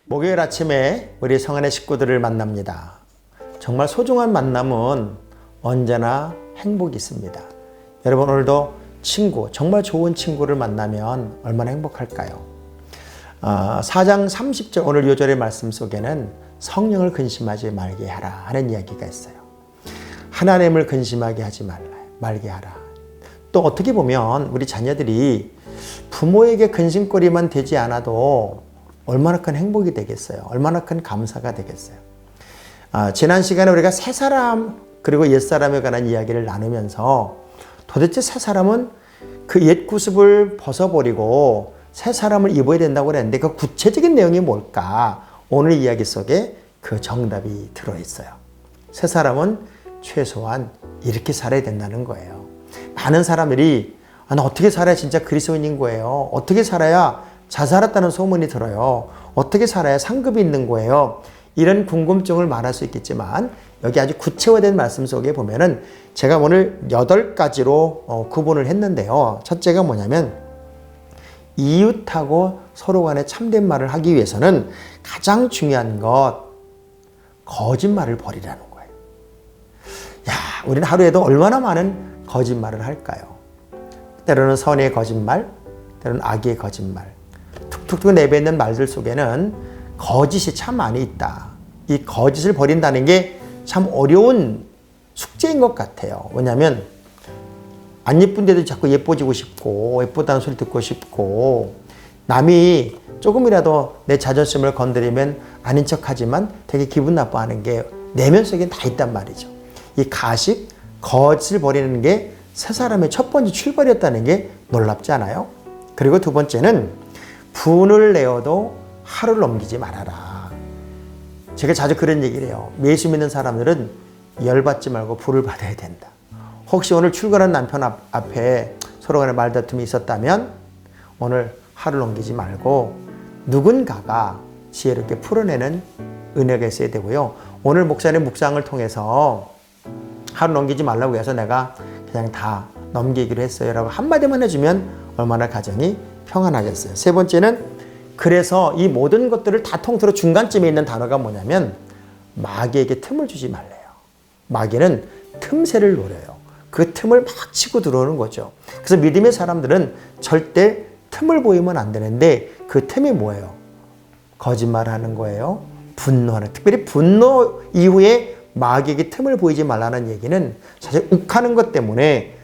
목요일 아침에 우리 성안의 식구들을 만납니다. 정말 소중한 만남은 언제나 행복이 있습니다. 여러분 오늘도 친구, 정말 좋은 친구를 만나면 얼마나 행복할까요? 4장 30절 오늘 요절의 말씀 속에는 성령을 근심하지 말게 하라 하는 이야기가 있어요. 하나님을 근심하게 하지 말게 하라. 또 어떻게 보면 우리 자녀들이 부모에게 근심거리만 되지 않아도 얼마나 큰 행복이 되겠어요. 얼마나 큰 감사가 되겠어요. 지난 시간에 우리가 새 사람 그리고 옛 사람에 관한 이야기를 나누면서 도대체 새 사람은 그 옛 구습을 벗어버리고 새 사람을 입어야 된다고 그랬는데 그 구체적인 내용이 뭘까? 오늘 이야기 속에 그 정답이 들어있어요. 새 사람은 최소한 이렇게 살아야 된다는 거예요. 많은 사람들이 나 어떻게 살아야 진짜 그리스도인인 거예요? 어떻게 살아야 잘 살았다는 소문이 들어요? 어떻게 살아야 상급이 있는 거예요? 이런 궁금증을 말할 수 있겠지만 여기 아주 구체화된 말씀 속에 보면은 제가 오늘 8가지로 구분을 했는데요. 첫째가 뭐냐면 이웃하고 서로 간에 참된 말을 하기 위해서는 가장 중요한 것 거짓말을 버리라는 거예요. 야, 우리는 하루에도 얼마나 많은 거짓말을 할까요? 때로는 선의 거짓말, 때로는 악의 거짓말. 툭툭툭 내뱉는 말들 속에는 거짓이 참 많이 있다. 이 거짓을 버린다는 게 참 어려운 숙제인 것 같아요. 왜냐하면 안 예쁜데도 자꾸 예뻐지고 싶고 예쁘다는 소리 듣고 싶고 남이 조금이라도 내 자존심을 건드리면 아닌 척하지만 되게 기분 나빠하는 게 내면 속에 다 있단 말이죠. 이 가식, 거짓을 버리는 게 새 사람의 첫 번째 출발이었다는 게 놀랍지 않아요? 그리고 두 번째는 분을 내어도 하루를 넘기지 말아라. 제가 자주 그런 얘기를 해요. 예수 믿는 사람들은 열받지 말고 불을 받아야 된다. 혹시 오늘 출근한 남편 앞에 서로 간에 말다툼이 있었다면 오늘 하루 넘기지 말고 누군가가 지혜롭게 풀어내는 은혜가 있어야 되고요. 오늘 목사님 묵상을 통해서 하루 넘기지 말라고 해서 내가 그냥 다 넘기기로 했어요 라고 한마디만 해주면 얼마나 가정이 평안하겠어요. 세 번째는 그래서 이 모든 것들을 다 통틀어 중간쯤에 있는 단어가 뭐냐면 마귀에게 틈을 주지 말래요. 마귀는 틈새를 노려요. 그 틈을 막 치고 들어오는 거죠. 그래서 믿음의 사람들은 절대 틈을 보이면 안 되는데 그 틈이 뭐예요? 거짓말하는 거예요. 분노하는. 특별히 분노 이후에 마귀에게 틈을 보이지 말라는 얘기는 사실 욱하는 것 때문에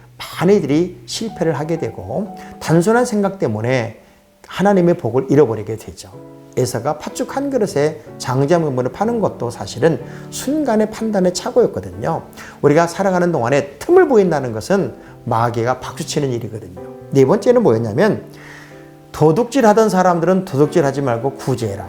많은 이들이 실패를 하게 되고 단순한 생각 때문에 하나님의 복을 잃어버리게 되죠. 에서가 팥죽 한 그릇에 장자물물을 파는 것도 사실은 순간의 판단의 착오였거든요. 우리가 살아가는 동안에 틈을 보인다는 것은 마귀가 박수치는 일이거든요. 네 번째는 뭐였냐면 도둑질 하던 사람들은 도둑질 하지 말고 구제해라.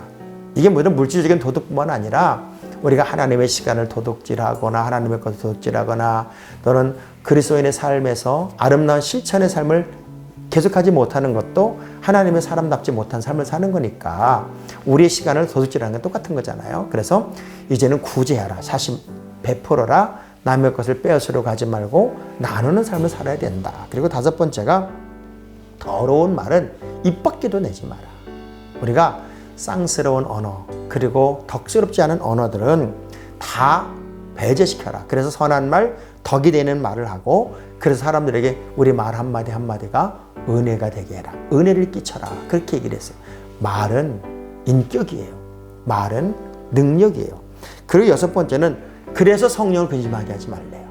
이게 뭐든 물질적인 도둑뿐만 아니라 우리가 하나님의 시간을 도둑질하거나 하나님의 것을 도둑질하거나 또는 그리스도인의 삶에서 아름다운 실천의 삶을 계속하지 못하는 것도 하나님의 사람답지 못한 삶을 사는 거니까 우리의 시간을 도둑질하는 건 똑같은 거잖아요. 그래서 이제는 구제하라. 사실 베풀어라. 남의 것을 빼앗으려고 하지 말고 나누는 삶을 살아야 된다. 그리고 다섯 번째가 더러운 말은 입 밖에도 내지 마라. 우리가 쌍스러운 언어 그리고 덕스럽지 않은 언어들은 다 배제시켜라. 그래서 선한 말, 덕이 되는 말을 하고 그래서 사람들에게 우리 말 한마디 한마디가 은혜가 되게 해라. 은혜를 끼쳐라. 그렇게 얘기를 했어요. 말은 인격이에요. 말은 능력이에요. 그리고 여섯 번째는 그래서 성령을 근심하게 하지 말래요.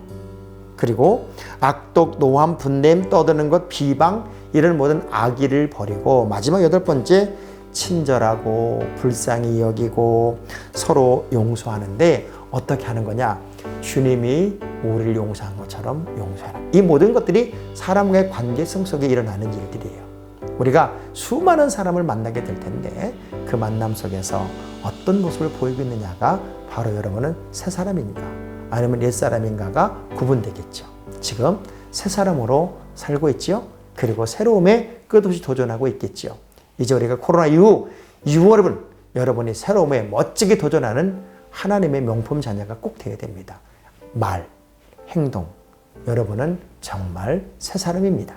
그리고 악독, 노함, 분냄, 떠드는 것, 비방 이런 모든 악의를 버리고 마지막 여덟 번째 친절하고 불쌍히 여기고 서로 용서하는데 어떻게 하는 거냐? 주님이 우리를 용서한 것처럼 용서하라. 이 모든 것들이 사람과의 관계성 속에 일어나는 일들이에요. 우리가 수많은 사람을 만나게 될 텐데 그 만남 속에서 어떤 모습을 보이고 있느냐가 바로 여러분은 새 사람인가 아니면 옛 사람인가가 구분되겠죠. 지금 새 사람으로 살고 있죠. 그리고 새로움에 끝없이 도전하고 있겠죠. 이제 우리가 코로나 이후 여러분이 새로움에 멋지게 도전하는 하나님의 명품 자녀가 꼭 되어야 됩니다. 말, 행동, 여러분은 정말 새 사람입니다.